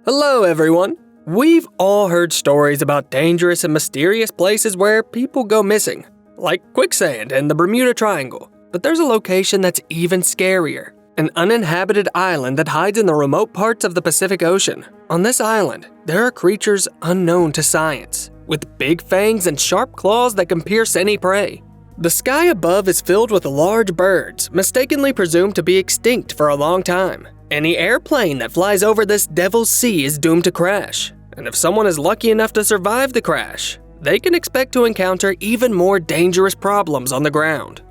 Hello everyone! We've all heard stories about dangerous and mysterious places where people go missing, like quicksand and the Bermuda Triangle. But there's a location that's even scarier, an uninhabited island that hides in the remote parts of the Pacific Ocean. On this island, there are creatures unknown to science, with big fangs and sharp claws that can pierce any prey. The sky above is filled with large birds, mistakenly presumed to be extinct for a long time. Any airplane that flies over this Devil's Sea is doomed to crash, and if someone is lucky enough to survive the crash, they can expect to encounter even more dangerous problems on the ground.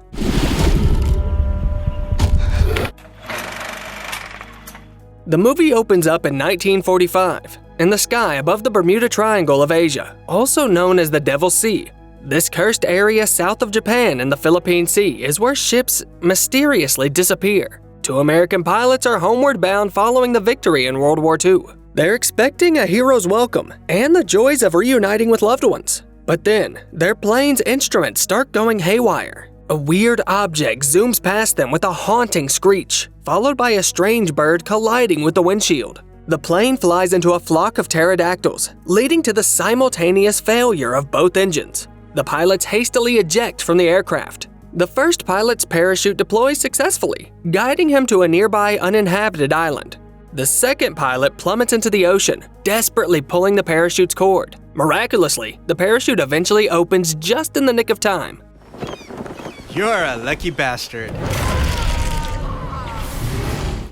The movie opens up in 1945, in the sky above the Bermuda Triangle of Asia, also known as the Devil's Sea. This cursed area south of Japan in the Philippine Sea is where ships mysteriously disappear. Two American pilots are homeward bound following the victory in World War II. They're expecting a hero's welcome and the joys of reuniting with loved ones. But then, their plane's instruments start going haywire. A weird object zooms past them with a haunting screech, followed by a strange bird colliding with the windshield. The plane flies into a flock of pterodactyls, leading to the simultaneous failure of both engines. The pilots hastily eject from the aircraft. The first pilot's parachute deploys successfully, guiding him to a nearby uninhabited island. The second pilot plummets into the ocean, desperately pulling the parachute's cord. Miraculously, the parachute eventually opens just in the nick of time. You're a lucky bastard.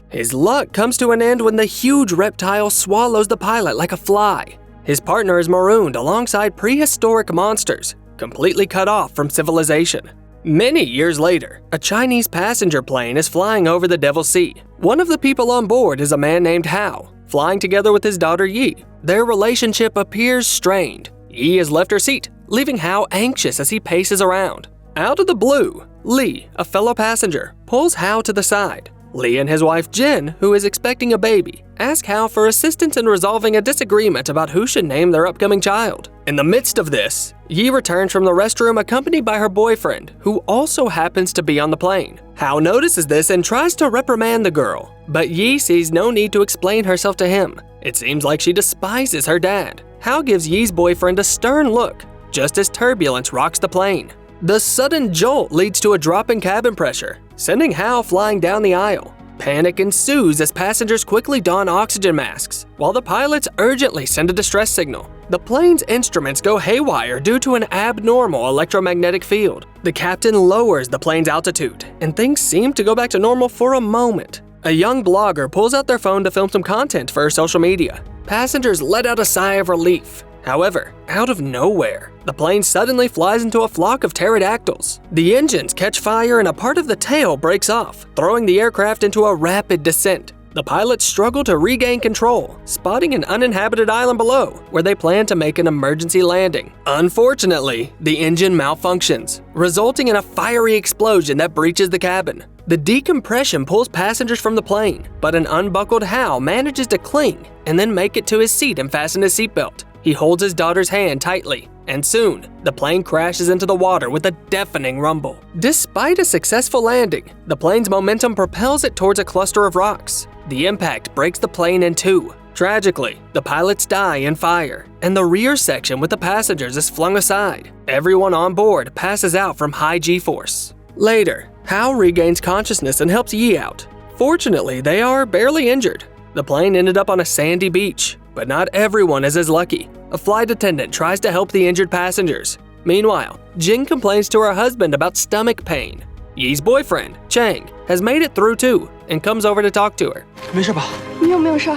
His luck comes to an end when the huge reptile swallows the pilot like a fly. His partner is marooned alongside prehistoric monsters, completely cut off from civilization. Many years later, a Chinese passenger plane is flying over the Devil's Sea. One of the people on board is a man named Hao, flying together with his daughter Yi. Their relationship appears strained. Yi has left her seat, leaving Hao anxious as he paces around. Out of the blue, Li, a fellow passenger, pulls Hao to the side. Li and his wife Jen, who is expecting a baby, ask Hao for assistance in resolving a disagreement about who should name their upcoming child. In the midst of this, Yi returns from the restroom accompanied by her boyfriend, who also happens to be on the plane. Hao notices this and tries to reprimand the girl, but Yi sees no need to explain herself to him. It seems like she despises her dad. Hao gives Yi's boyfriend a stern look, just as turbulence rocks the plane. The sudden jolt leads to a drop in cabin pressure, sending Hao flying down the aisle. Panic ensues as passengers quickly don oxygen masks, while the pilots urgently send a distress signal. The plane's instruments go haywire due to an abnormal electromagnetic field. The captain lowers the plane's altitude, and things seem to go back to normal for a moment. A young blogger pulls out their phone to film some content for her social media. Passengers let out a sigh of relief. However, out of nowhere, the plane suddenly flies into a flock of pterodactyls. The engines catch fire and a part of the tail breaks off, throwing the aircraft into a rapid descent. The pilots struggle to regain control, spotting an uninhabited island below, where they plan to make an emergency landing. Unfortunately, the engine malfunctions, resulting in a fiery explosion that breaches the cabin. The decompression pulls passengers from the plane, but an unbuckled Hao manages to cling and then make it to his seat and fasten his seatbelt. He holds his daughter's hand tightly, and soon, the plane crashes into the water with a deafening rumble. Despite a successful landing, the plane's momentum propels it towards a cluster of rocks. The impact breaks the plane in two. Tragically, the pilots die in fire, and the rear section with the passengers is flung aside. Everyone on board passes out from high G-force. Later, Hao regains consciousness and helps Yi out. Fortunately, they are barely injured. The plane ended up on a sandy beach, but not everyone is as lucky. A flight attendant tries to help the injured passengers. Meanwhile, Jing complains to her husband about stomach pain. Yi's boyfriend, Chang, has made it through too and comes over to talk to her. 没事吧？ 没有事。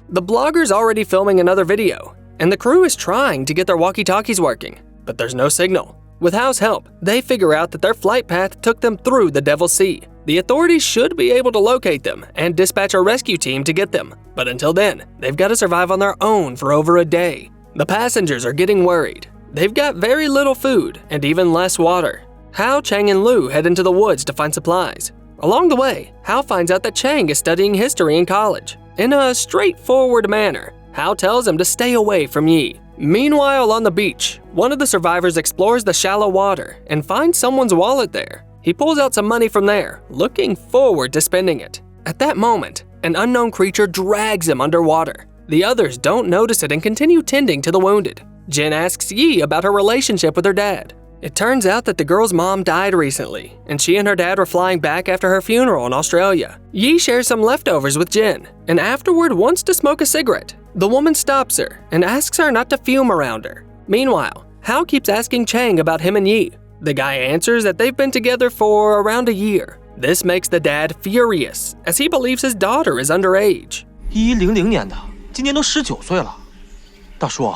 The blogger's already filming another video, and the crew is trying to get their walkie-talkies working, but there's no signal. With Hao's help, they figure out that their flight path took them through the Devil's Sea. The authorities should be able to locate them and dispatch a rescue team to get them, but until then, they've got to survive on their own for over a day. The passengers are getting worried. They've got very little food and even less water. Hao, Chang, and Lu head into the woods to find supplies. Along the way, Hao finds out that Chang is studying history in college. In a straightforward manner, Hao tells him to stay away from Yi. Meanwhile, on the beach, one of the survivors explores the shallow water and finds someone's wallet there. He pulls out some money from there, looking forward to spending it. At that moment, an unknown creature drags him underwater. The others don't notice it and continue tending to the wounded. Jin asks Yi about her relationship with her dad. It turns out that the girl's mom died recently, and she and her dad were flying back after her funeral in Australia. Yi shares some leftovers with Jin, and afterward wants to smoke a cigarette. The woman stops her and asks her not to fume around her. Meanwhile, Hao keeps asking Chang about him and Yi. The guy answers that they've been together for around a year. This makes the dad furious, as he believes his daughter is underage. 1100年的，今年都19岁了。大叔，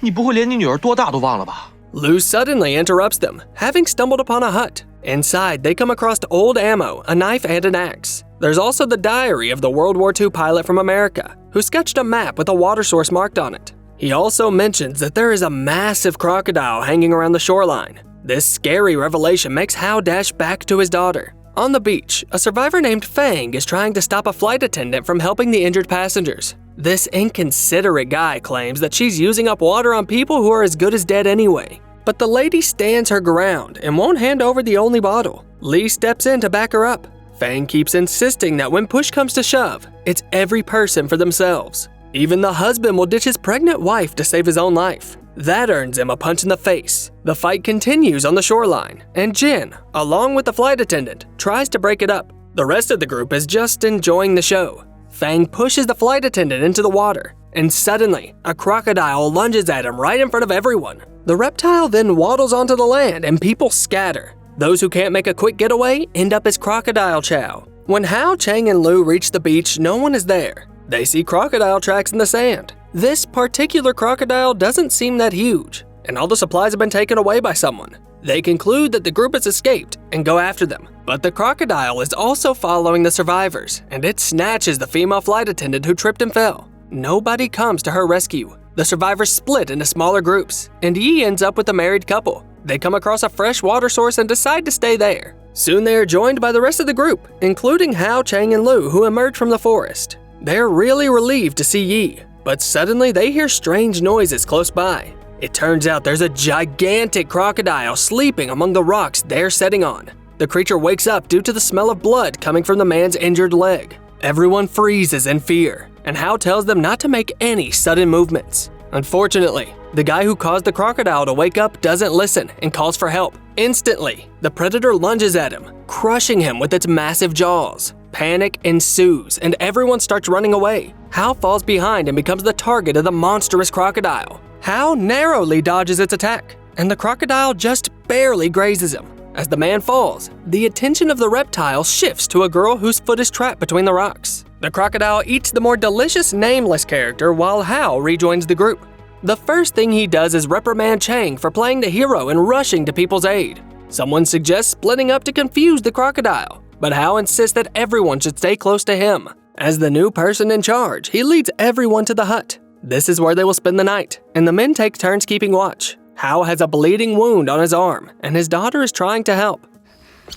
你不会连你女儿多大都忘了吧？ Lu suddenly interrupts them, having stumbled upon a hut. Inside, they come across old ammo, a knife, and an axe. There's also the diary of the World War II pilot from America, who sketched a map with a water source marked on it. He also mentions that there is a massive crocodile hanging around the shoreline. This scary revelation makes Hao dash back to his daughter. On the beach, a survivor named Fang is trying to stop a flight attendant from helping the injured passengers. This inconsiderate guy claims that she's using up water on people who are as good as dead anyway. But the lady stands her ground and won't hand over the only bottle. Lee steps in to back her up. Fang keeps insisting that when push comes to shove, it's every person for themselves. Even the husband will ditch his pregnant wife to save his own life. That earns him a punch in the face. The fight continues on the shoreline, and Jin, along with the flight attendant, tries to break it up. The rest of the group is just enjoying the show. Fang pushes the flight attendant into the water, and suddenly, a crocodile lunges at him right in front of everyone. The reptile then waddles onto the land and people scatter. Those who can't make a quick getaway end up as crocodile chow. When Hao, Chang, and Lu reach the beach, no one is there. They see crocodile tracks in the sand. This particular crocodile doesn't seem that huge, and all the supplies have been taken away by someone. They conclude that the group has escaped and go after them. But the crocodile is also following the survivors, and it snatches the female flight attendant who tripped and fell. Nobody comes to her rescue. The survivors split into smaller groups, and Yi ends up with a married couple. They come across a fresh water source and decide to stay there. Soon they are joined by the rest of the group, including Hao, Chang, and Lu, who emerge from the forest. They're really relieved to see Yi, but suddenly they hear strange noises close by. It turns out there's a gigantic crocodile sleeping among the rocks they're sitting on. The creature wakes up due to the smell of blood coming from the man's injured leg. Everyone freezes in fear, and Hao tells them not to make any sudden movements. Unfortunately, the guy who caused the crocodile to wake up doesn't listen and calls for help. Instantly, the predator lunges at him, crushing him with its massive jaws. Panic ensues, and everyone starts running away. Hao falls behind and becomes the target of the monstrous crocodile. Hao narrowly dodges its attack, and the crocodile just barely grazes him. As the man falls, the attention of the reptile shifts to a girl whose foot is trapped between the rocks. The crocodile eats the more delicious nameless character while Hao rejoins the group. The first thing he does is reprimand Chang for playing the hero and rushing to people's aid. Someone suggests splitting up to confuse the crocodile, but Hao insists that everyone should stay close to him. As the new person in charge, he leads everyone to the hut. This is where they will spend the night, and the men take turns keeping watch. Hao has a bleeding wound on his arm, and his daughter is trying to help.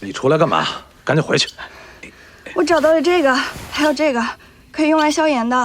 你出来干嘛？赶紧回去。我找到了这个，还有这个，可以用来消炎的。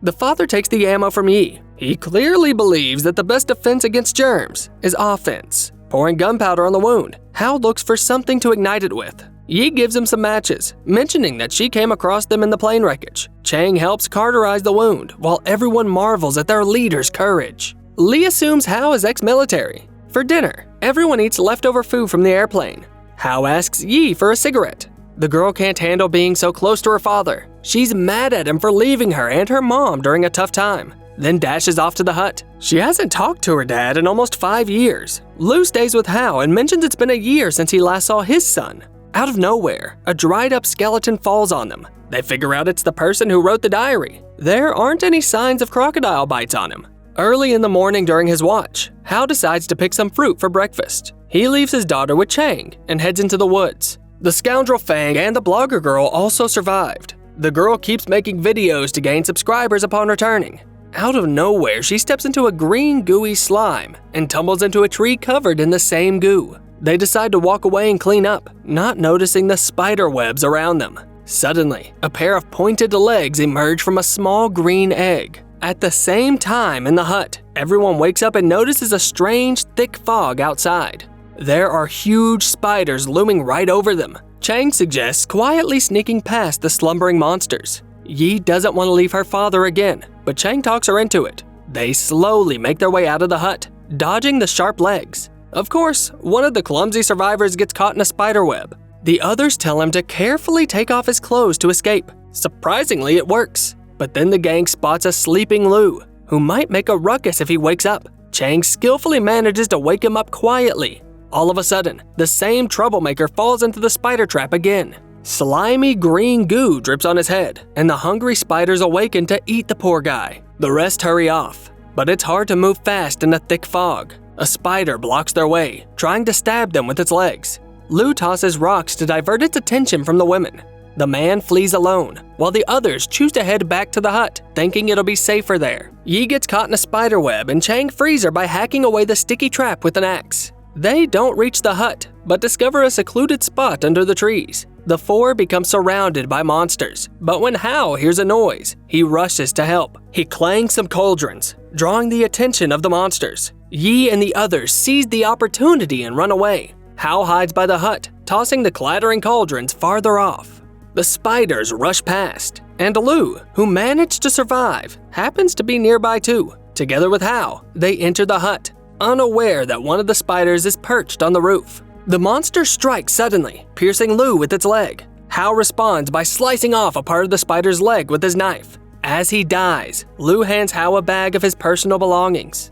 The father takes the ammo from Yi. He clearly believes that the best defense against germs is offense. Pouring gunpowder on the wound, Hao looks for something to ignite it with. Yi gives him some matches, mentioning that she came across them in the plane wreckage. Chang helps cauterize the wound, while everyone marvels at their leader's courage. Lee assumes Hao is ex-military. For dinner, everyone eats leftover food from the airplane. Hao asks Yi for a cigarette. The girl can't handle being so close to her father. She's mad at him for leaving her and her mom during a tough time, then dashes off to the hut. She hasn't talked to her dad in almost 5 years. Lu stays with Hao and mentions it's been a year since he last saw his son. Out of nowhere, a dried-up skeleton falls on them. They figure out it's the person who wrote the diary. There aren't any signs of crocodile bites on him. Early in the morning during his watch, Hao decides to pick some fruit for breakfast. He leaves his daughter with Chang and heads into the woods. The scoundrel Fang and the blogger girl also survived. The girl keeps making videos to gain subscribers upon returning. Out of nowhere, she steps into a green gooey slime and tumbles into a tree covered in the same goo. They decide to walk away and clean up, not noticing the spider webs around them. Suddenly, a pair of pointed legs emerge from a small green egg. At the same time in the hut, everyone wakes up and notices a strange, thick fog outside. There are huge spiders looming right over them. Chang suggests quietly sneaking past the slumbering monsters. Yi doesn't want to leave her father again, but Chang talks her into it. They slowly make their way out of the hut, dodging the sharp legs. Of course, one of the clumsy survivors gets caught in a spider web. The others tell him to carefully take off his clothes to escape. Surprisingly, it works. But then the gang spots a sleeping Lu, who might make a ruckus if he wakes up. Chang skillfully manages to wake him up quietly. All of a sudden, the same troublemaker falls into the spider trap again. Slimy green goo drips on his head, and the hungry spiders awaken to eat the poor guy. The rest hurry off, but it's hard to move fast in a thick fog. A spider blocks their way, trying to stab them with its legs. Lu tosses rocks to divert its attention from the women. The man flees alone, while the others choose to head back to the hut, thinking it'll be safer there. Yi gets caught in a spider web, and Chang frees her by hacking away the sticky trap with an axe. They don't reach the hut, but discover a secluded spot under the trees. The four become surrounded by monsters, but when Hao hears a noise, he rushes to help. He clangs some cauldrons, drawing the attention of the monsters. Yi and the others seize the opportunity and run away. Hao hides by the hut, tossing the clattering cauldrons farther off. The spiders rush past, and Lu, who managed to survive, happens to be nearby too. Together with Hao, they enter the hut, unaware that one of the spiders is perched on the roof. The monster strikes suddenly, piercing Lu with its leg. Hao responds by slicing off a part of the spider's leg with his knife. As he dies, Lu hands Hao a bag of his personal belongings.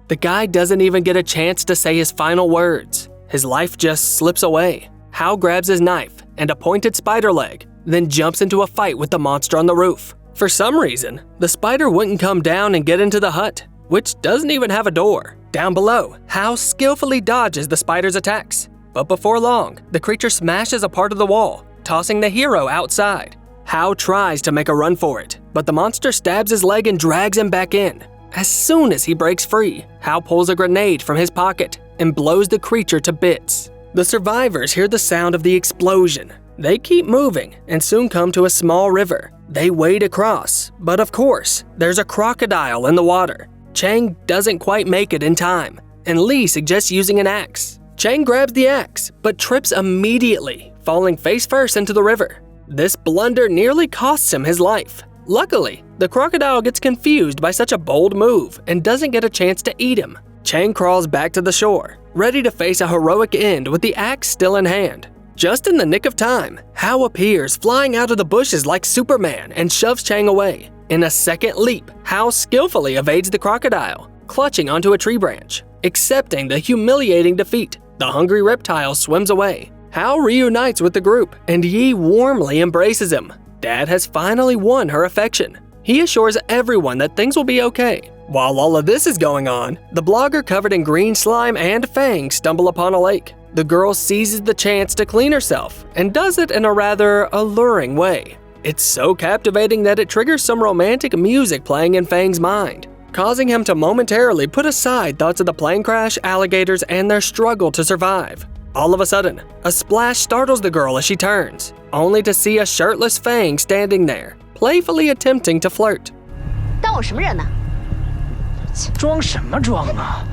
The guy doesn't even get a chance to say his final words. His life just slips away. Hao grabs his knife and a pointed spider leg, then jumps into a fight with the monster on the roof. For some reason, the spider wouldn't come down and get into the hut, which doesn't even have a door. Down below, Hao skillfully dodges the spider's attacks. But before long, the creature smashes a part of the wall, tossing the hero outside. Hao tries to make a run for it, but the monster stabs his leg and drags him back in. As soon as he breaks free, Hao pulls a grenade from his pocket and blows the creature to bits. The survivors hear the sound of the explosion. They keep moving and soon come to a small river. They wade across, but of course, there's a crocodile in the water. Chang doesn't quite make it in time, and Li suggests using an axe. Chang grabs the axe, but trips immediately, falling face first into the river. This blunder nearly costs him his life. Luckily, the crocodile gets confused by such a bold move and doesn't get a chance to eat him. Chang crawls back to the shore, ready to face a heroic end with the axe still in hand. Just in the nick of time, Hao appears flying out of the bushes like Superman and shoves Chang away. In a second leap, Hao skillfully evades the crocodile, clutching onto a tree branch. Accepting the humiliating defeat, the hungry reptile swims away. Hao reunites with the group, and Yi warmly embraces him. Dad has finally won her affection. He assures everyone that things will be okay. While all of this is going on, the blogger covered in green slime and fangs stumble upon a lake. The girl seizes the chance to clean herself and does it in a rather alluring way. It's so captivating that it triggers some romantic music playing in Fang's mind, causing him to momentarily put aside thoughts of the plane crash, alligators, and their struggle to survive. All of a sudden, a splash startles the girl as she turns, only to see a shirtless Fang standing there, playfully attempting to flirt. 当我什么人呢？装什么装啊？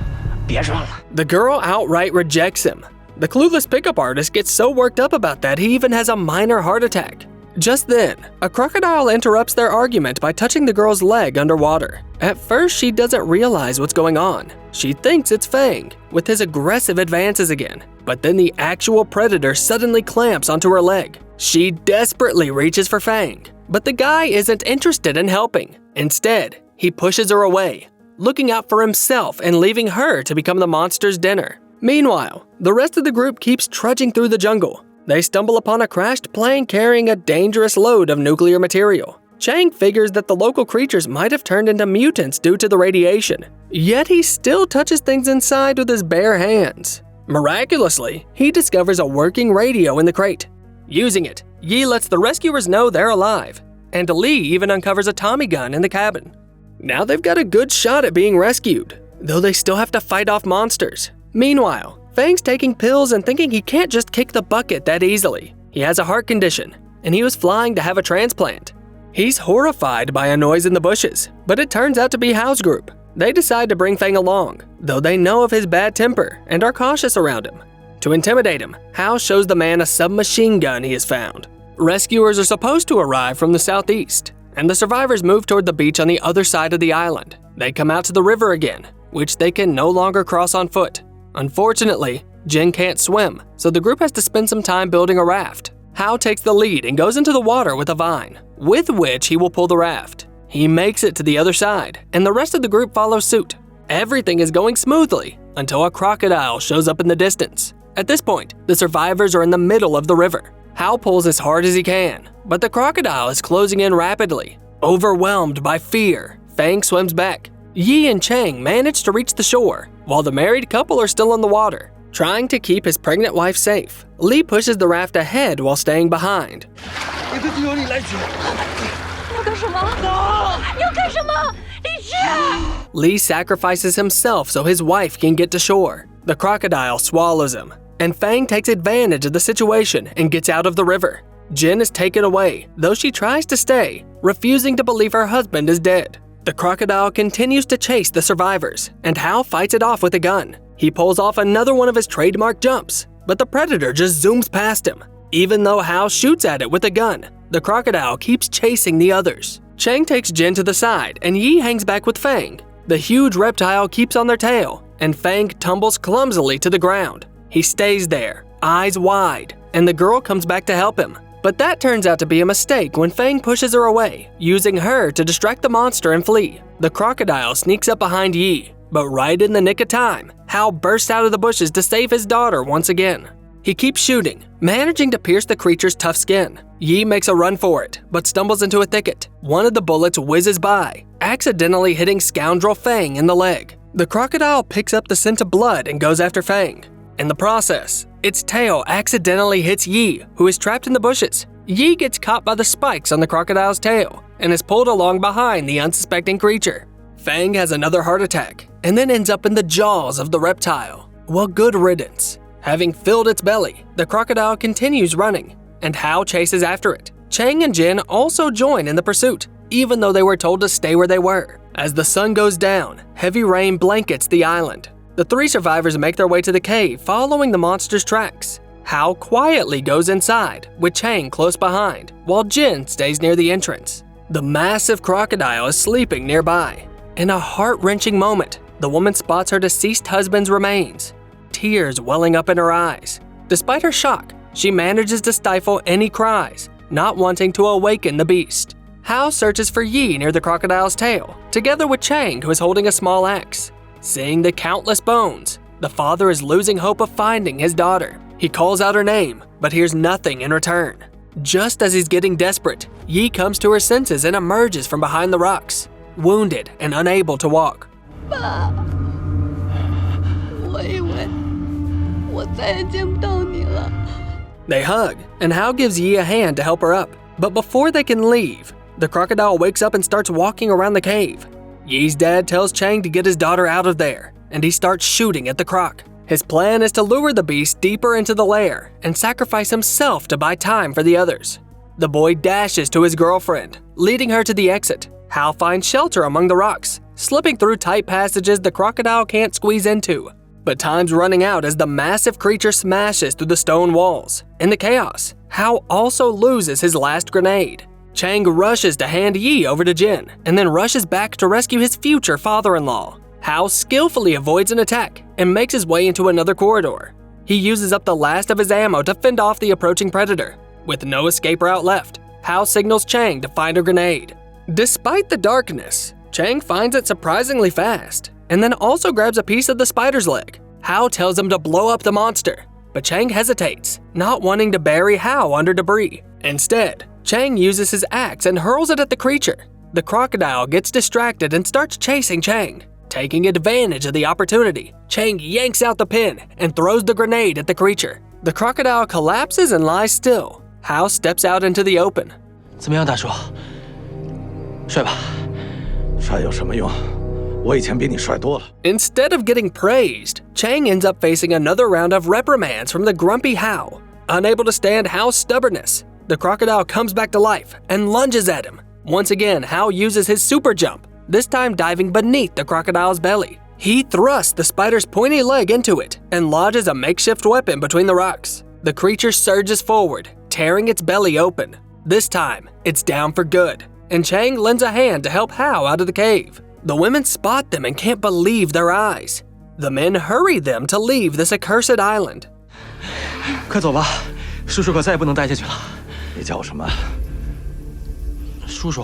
别装了。 The girl outright rejects him. The clueless pickup artist gets so worked up about that he even has a minor heart attack. Just then, a crocodile interrupts their argument by touching the girl's leg underwater. At first, she doesn't realize what's going on. She thinks it's Fang, with his aggressive advances again. But then the actual predator suddenly clamps onto her leg. She desperately reaches for Fang, but the guy isn't interested in helping. Instead, he pushes her away, looking out for himself and leaving her to become the monster's dinner. Meanwhile, the rest of the group keeps trudging through the jungle. They stumble upon a crashed plane carrying a dangerous load of nuclear material. Chang figures that the local creatures might have turned into mutants due to the radiation, yet he still touches things inside with his bare hands. Miraculously, he discovers a working radio in the crate. Using it, Yi lets the rescuers know they're alive, and Li even uncovers a Tommy gun in the cabin. Now they've got a good shot at being rescued, though they still have to fight off monsters. Meanwhile, Fang's taking pills and thinking he can't just kick the bucket that easily. He has a heart condition, and he was flying to have a transplant. He's horrified by a noise in the bushes, but it turns out to be Hao's group. They decide to bring Fang along, though they know of his bad temper and are cautious around him. To intimidate him, Hao shows the man a submachine gun he has found. Rescuers are supposed to arrive from the southeast, and the survivors move toward the beach on the other side of the island. They come out to the river again, which they can no longer cross on foot. Unfortunately, Jin can't swim, so the group has to spend some time building a raft. Hao takes the lead and goes into the water with a vine, with which he will pull the raft. He makes it to the other side, and the rest of the group follows suit. Everything is going smoothly until a crocodile shows up in the distance. At this point, the survivors are in the middle of the river. Hao pulls as hard as he can, but the crocodile is closing in rapidly. Overwhelmed by fear, Fang swims back. Yi and Chang manage to reach the shore, while the married couple are still in the water. Trying to keep his pregnant wife safe, Li pushes the raft ahead while staying behind. Li sacrifices himself so his wife can get to shore. The crocodile swallows him, and Fang takes advantage of the situation and gets out of the river. Jin is taken away, though she tries to stay, refusing to believe her husband is dead. The crocodile continues to chase the survivors, and Hao fights it off with a gun. He pulls off another one of his trademark jumps, but the predator just zooms past him. Even though Hao shoots at it with a gun, the crocodile keeps chasing the others. Chang takes Jin to the side, and Yi hangs back with Fang. The huge reptile keeps on their tail, and Fang tumbles clumsily to the ground. He stays there, eyes wide, and the girl comes back to help him. But that turns out to be a mistake when Fang pushes her away, using her to distract the monster and flee. The crocodile sneaks up behind Yi, but right in the nick of time, Hao bursts out of the bushes to save his daughter once again. He keeps shooting, managing to pierce the creature's tough skin. Yi makes a run for it, but stumbles into a thicket. One of the bullets whizzes by, accidentally hitting scoundrel Fang in the leg. The crocodile picks up the scent of blood and goes after Fang. In the process, its tail accidentally hits Yi, who is trapped in the bushes. Yi gets caught by the spikes on the crocodile's tail and is pulled along behind the unsuspecting creature. Fang has another heart attack and then ends up in the jaws of the reptile. Well, good riddance. Having filled its belly, the crocodile continues running, and Hao chases after it. Chang and Jin also join in the pursuit, even though they were told to stay where they were. As the sun goes down, heavy rain blankets the island. The three survivors make their way to the cave following the monster's tracks. Hao quietly goes inside, with Chang close behind, while Jin stays near the entrance. The massive crocodile is sleeping nearby. In a heart-wrenching moment, the woman spots her deceased husband's remains, tears welling up in her eyes. Despite her shock, she manages to stifle any cries, not wanting to awaken the beast. Hao searches for Yi near the crocodile's tail, together with Chang, who is holding a small axe. Seeing the countless bones, the father is losing hope of finding his daughter. He calls out her name, but hears nothing in return. Just as he's getting desperate, Yi comes to her senses and emerges from behind the rocks, wounded and unable to walk. 爸，我以为我再也见不到你了。 They hug, and Hao gives Yi a hand to help her up. But before they can leave, the crocodile wakes up and starts walking around the cave. Yi's dad tells Chang to get his daughter out of there, and he starts shooting at the croc. His plan is to lure the beast deeper into the lair and sacrifice himself to buy time for the others. The boy dashes to his girlfriend, leading her to the exit. Hao finds shelter among the rocks, slipping through tight passages the crocodile can't squeeze into. But time's running out as the massive creature smashes through the stone walls. In the chaos, Hao also loses his last grenade. Chang rushes to hand Yi over to Jin, and then rushes back to rescue his future father-in-law. Hao skillfully avoids an attack and makes his way into another corridor. He uses up the last of his ammo to fend off the approaching predator. With no escape route left, Hao signals Chang to find a grenade. Despite the darkness, Chang finds it surprisingly fast, and then also grabs a piece of the spider's leg. Hao tells him to blow up the monster, but Chang hesitates, not wanting to bury Hao under debris. Instead, Chang uses his axe and hurls it at the creature. The crocodile gets distracted and starts chasing Chang. Taking advantage of the opportunity, Chang yanks out the pin and throws the grenade at the creature. The crocodile collapses and lies still. Hao steps out into the open. 怎么样，大叔？帅吧？帅有什么用？我以前比你帅多了。 Instead of getting praised, Chang ends up facing another round of reprimands from the grumpy Hao. Unable to stand Hao's stubbornness, the crocodile comes back to life and lunges at him. Once again, Hao uses his super jump, this time diving beneath the crocodile's belly. He thrusts the spider's pointy leg into it and lodges a makeshift weapon between the rocks. The creature surges forward, tearing its belly open. This time, it's down for good, and Chang lends a hand to help Hao out of the cave. The women spot them and can't believe their eyes. The men hurry them to leave this accursed island. 快走吧，叔叔可再也不能待下去了。你叫什么？叔叔，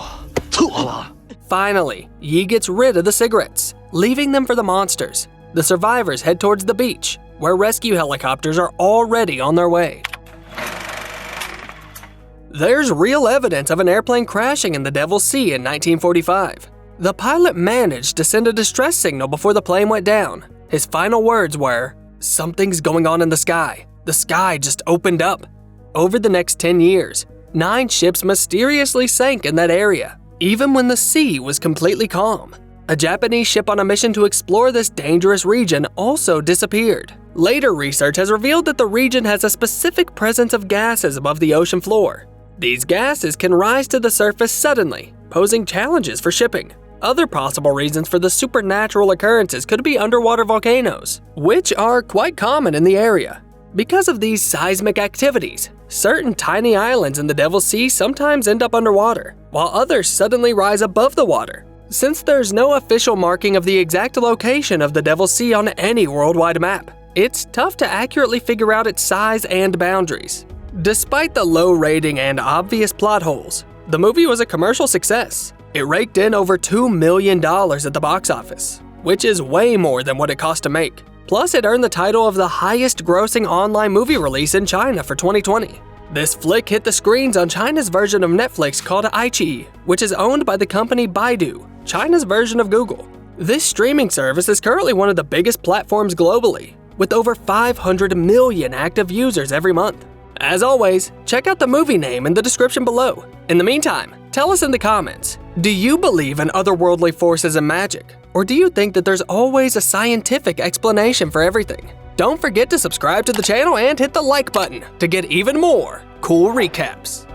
错了。 Finally, Yi gets rid of the cigarettes, leaving them for the monsters. The survivors head towards the beach, where rescue helicopters are already on their way. There's real evidence of an airplane crashing in the Devil's Sea in 1945. The pilot managed to send a distress signal before the plane went down. His final words were, "Something's going on in the sky. The sky just opened up." Over the next 10 years, 9 ships mysteriously sank in that area, even when the sea was completely calm. A Japanese ship on a mission to explore this dangerous region also disappeared. Later research has revealed that the region has a specific presence of gases above the ocean floor. These gases can rise to the surface suddenly, posing challenges for shipping. Other possible reasons for the supernatural occurrences could be underwater volcanoes, which are quite common in the area. Because of these seismic activities, certain tiny islands in the Devil's Sea sometimes end up underwater, while others suddenly rise above the water. Since there's no official marking of the exact location of the Devil's Sea on any worldwide map, it's tough to accurately figure out its size and boundaries. Despite the low rating and obvious plot holes, the movie was a commercial success. It raked in over $2 million at the box office, which is way more than what it cost to make. Plus, it earned the title of the highest grossing online movie release in China for 2020. This flick hit the screens on China's version of Netflix called iQIYI, which is owned by the company Baidu, China's version of Google. This streaming service is currently one of the biggest platforms globally, with over 500 million active users every month. As always, check out the movie name in the description below. In the meantime, tell us in the comments, do you believe in otherworldly forces and magic? Or do you think that there's always a scientific explanation for everything? Don't forget to subscribe to the channel and hit the like button to get even more cool recaps.